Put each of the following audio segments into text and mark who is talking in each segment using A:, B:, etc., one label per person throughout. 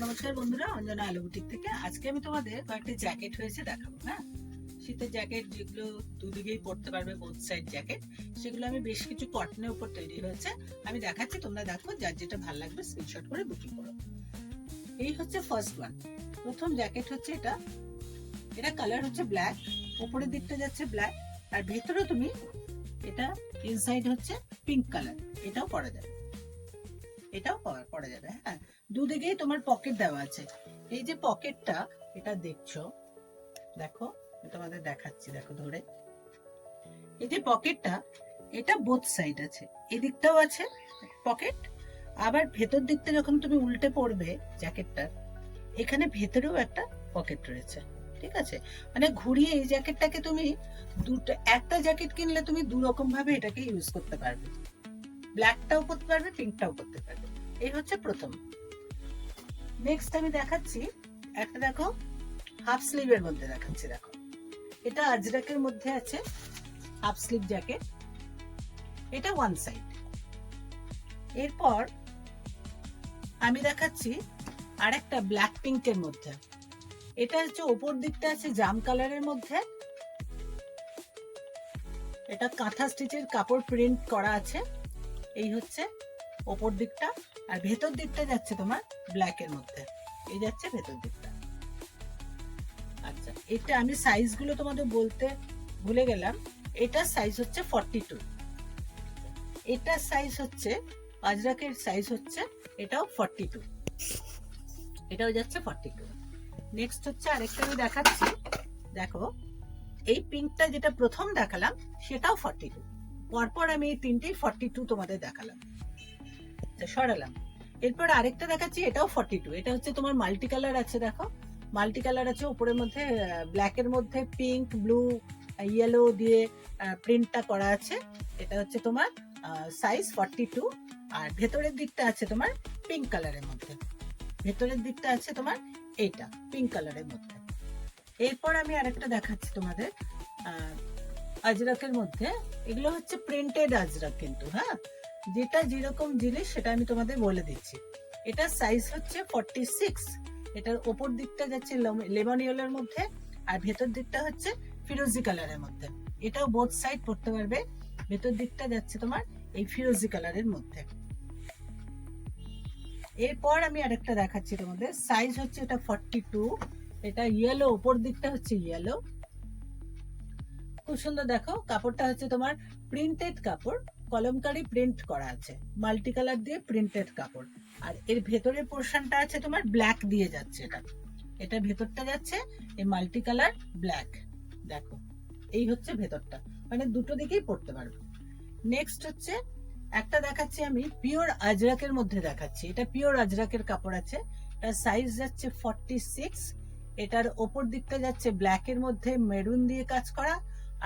A: নমস্কার বন্ধুরা, অঞ্জনা আলু বুটিক থেকে আজকে আমি তোমাদের কয়েকটি জ্যাকেট হয়েছে দেখাবো। হ্যাঁ, শীতের জ্যাকেট যেগুলো দুদিকেই পরতে পারবে, বোথ সাইড জ্যাকেট, সেগুলো আমি বেশ কিছু কটনের উপর তৈরি হয়েছে আমি দেখাচ্ছি। তোমরা দেখো, যার যেটা ভালো লাগবে স্ক্রিনশট করে বুকিং করো। এই হচ্ছে ফার্স্ট ওয়ান, প্রথম জ্যাকেট হচ্ছে এটা। এটা কালার হচ্ছে ব্ল্যাক, উপরের দিকটা যাচ্ছে ব্ল্যাক, আর ভেতরে তুমি এটা ইনসাইড হচ্ছে পিঙ্ক কালার। এটাও পরা যাবে, এটাও পরা যাবে। হ্যাঁ, দুদিকেই তোমার পকেট দেওয়া আছে। এই যে পকেটটা, এটা দেখছো, দেখো তোমাদের দেখাচ্ছি, দেখো ধরে। এই যে পকেটটা, এটা বোথ সাইড আছে, এদিকটাও আছে পকেট, আবার ভেতর দিকটা যখন তুমি উল্টে পড়বে জ্যাকেটটা, এখানে ভেতরেও একটা পকেট রয়েছে। ঠিক আছে, মানে ঘুরিয়ে এই জ্যাকেটটাকে তুমি দুটো, একটা জ্যাকেট কিনলে তুমি দু রকম ভাবে এটাকে ইউজ করতে পারবে। ব্ল্যাকটাও করতে পারবে, পিঙ্কটাও করতে পারবে। এই হচ্ছে প্রথম। নেক্সট আমি দেখাচ্ছি একটা, দেখো হাফ স্লিভের মধ্যে দেখাচ্ছি। দেখো, এটা আজরাকের মধ্যে আছে, হাফ স্লিভ জ্যাকেট, এটা ওয়ান সাইড। এরপর আমি দেখাচ্ছি আরেকটা ব্ল্যাক পিঙ্কের মধ্যে। এটা হচ্ছে ওপর দিকটা আছে জাম কালারের মধ্যে, এটা কাঁথা স্টিচের কাপড় প্রিন্ট করা আছে। এই হচ্ছে ওপর দিকটা, আর ভেতর দিকটা যাচ্ছে তোমার ব্ল্যাকের মধ্যে। এই যাচ্ছে ভেতর দিকটা। আচ্ছা, এটা আমি সাইজ গুলো তোমাদের বলতে ভুলে গেলাম। এটা সাইজ হচ্ছে 42, এটা সাইজ হচ্ছে আজরাকের সাইজ হচ্ছে, এটাও 42, এটাও যাচ্ছে 42। নেক্সট হচ্ছে আরেকটা আমি দেখাচ্ছি, দেখো এই পিঙ্কটা যেটা প্রথম দেখালাম সেটাও 42। পরপর আমি এই তিনটেই 42 তোমাদের দেখালাম, সরালাম। এরপর আরেকটা দেখাচ্ছি, এটাও 42। এটা হচ্ছে তোমার মাল্টি কালার আছে, দেখো মাল্টি কালার আছে, উপরের মধ্যে ব্ল্যাকের মধ্যে পিঙ্ক, ব্লু, ইয়েলো দিয়ে প্রিন্টটা করা আছে। এটা হচ্ছে তোমার সাইজ 42, আর ভেতরের দিকটা আছে তোমার পিঙ্ক কালারের মধ্যে। ভেতরের দিকটা আছে তোমার এইটা পিঙ্ক কালারের মধ্যে। এরপর আমি আরেকটা দেখাচ্ছি তোমাদের আজরাকের মধ্যে। এগুলো হচ্ছে প্রিন্টেড আজরাক কিন্তু, হ্যাঁ, যেটা যেরকম জিনিস সেটা আমি তোমাদের বলে দিচ্ছি। এটা সাইজ হচ্ছে 46, এটার ওপর দিকটা যাচ্ছে লেমন ইয়েলোর মধ্যে, আর ভেতর দিকটা হচ্ছে ফিরোজি কালারের মধ্যে। এটাও বোথ সাইড পড়তে পারবে। ভেতর দিকটা যাচ্ছে তোমার এই ফিরোজি কালারের মধ্যে। এরপর আমি আরেকটা দেখাচ্ছি তোমাদের, সাইজ হচ্ছে এটা 42, এটা ইয়েলো, ওপর দিকটা হচ্ছে ইয়েলো, খুব সুন্দর। দেখো কাপড়টা হচ্ছে তোমার প্রিন্টেড কাপড়, কলমকারি প্রিন্ট করা আছে, মাল্টি কালার দিয়ে প্রিন্টেড কাপড়। আর এর ভেতরের পোর্শনটা আছে তোমার ব্ল্যাক দিয়ে যাচ্ছে, এটা ভেতরটা যাচ্ছে এই মাল্টি কালার ব্ল্যাক। দেখো এই হচ্ছে ভেতরটা, মানে দুটো দিকেই পড়তে পারবে। নেক্সট হচ্ছে একটা দেখাচ্ছি আমি পিওর আজরাকের মধ্যে দেখাচ্ছি। এটা পিওর আজরাকের কাপড় আছে, এটার সাইজ যাচ্ছে 46, এটার ওপর দিকটা যাচ্ছে ব্ল্যাকের মধ্যে মেরুন দিয়ে কাজ করা,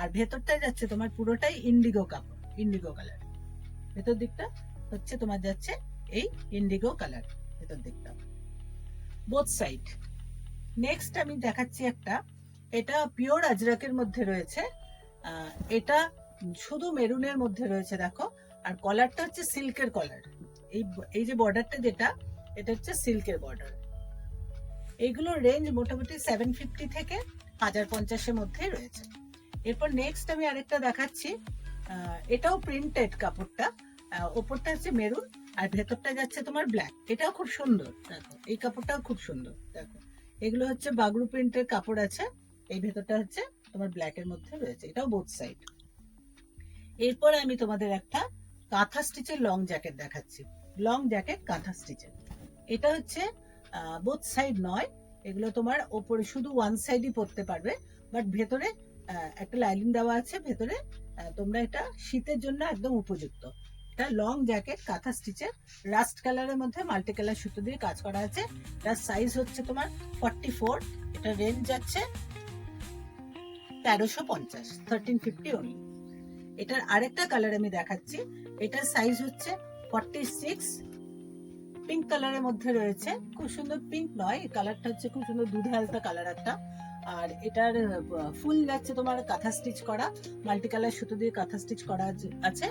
A: আর ভেতরটা যাচ্ছে তোমার পুরোটাই ইন্ডিগো কাপড়, ইন্ডিগো কালার। ভেতর দিকটা হচ্ছে তোমার যাচ্ছে এই ইন্ডিগো কালার, ভেতর দিকটা বোথ সাইড। নেক্সট আমি দেখাচ্ছি একটা, এটা পিওর আজরাকের মধ্যে রয়েছে, এটা শুধু মেরুনের মধ্যে রয়েছে, দেখো। আর কলারটা হচ্ছে সিল্কের কলার, এই এই যে বর্ডারটা যেটা, এটা হচ্ছে সিল্কের বর্ডার। এইগুলোর রেঞ্জ মোটামুটি 750 থেকে 1050-এর মধ্যে রয়েছে। এরপর নেক্সট আমি আরেকটা দেখাচ্ছি, এটাও প্রিন্টেড কাপড়টা, ওপরটা হচ্ছে মেরুন, আর ভেতরটা যাচ্ছে তোমার ব্ল্যাক। এটাও খুব সুন্দর, দেখো এই কাপড়টাও খুব সুন্দর। দেখো এগুলো হচ্ছে বাগরু প্রিন্টের কাপড় আছে, এই ভেতরটা হচ্ছে তোমার ব্ল্যাকের মধ্যে রয়েছে, এটাও বোথ সাইড। এরপরে আমি তোমাদের একটা কাঁথা স্টিচের লং জ্যাকেট দেখাচ্ছি, লং জ্যাকেট কাঁথা স্টিচের। এটা হচ্ছে বোথ সাইড নয়, এগুলো তোমার ওপরে শুধু ওয়ান সাইডই পরতে পারবে, বাট ভেতরে একটা লাইনিং দেওয়া আছে ভেতরে। তোমরা এটা শীতের জন্য একদম উপযুক্ত। এটা লং জ্যাকেট কাঁথা স্টিচের, রাস্ট কালারের মধ্যে মাল্টি কালার সুতো দিয়ে কাজ করা আছে। এটার সাইজ হচ্ছে তোমার 44, এটা রেঞ্জ যাচ্ছে 1350, 1350 অনলি। এটার আরেকটা কালার আমি দেখাচ্ছি, এটার সাইজ হচ্ছে 46, পিঙ্ক কালারের মধ্যে রয়েছে, খুব সুন্দর। পিঙ্ক নয়, এই কালারটা হচ্ছে খুব সুন্দর দুধে হালকা কালার একটা। আর এটার ফুল যাচ্ছে তোমার কাঁথা স্টিচ করা, মাল্টি কালার সুতো দিয়ে কাঁথা স্টিচ করা আছে।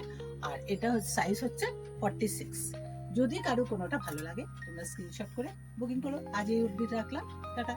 A: আর এটা সাইজ হচ্ছে 46। যদি কারো কোনোটা ভালো লাগে তোমরা স্ক্রিনশট করে বুকিং করো। আজ এই অবধি রাখলাম, টাটা।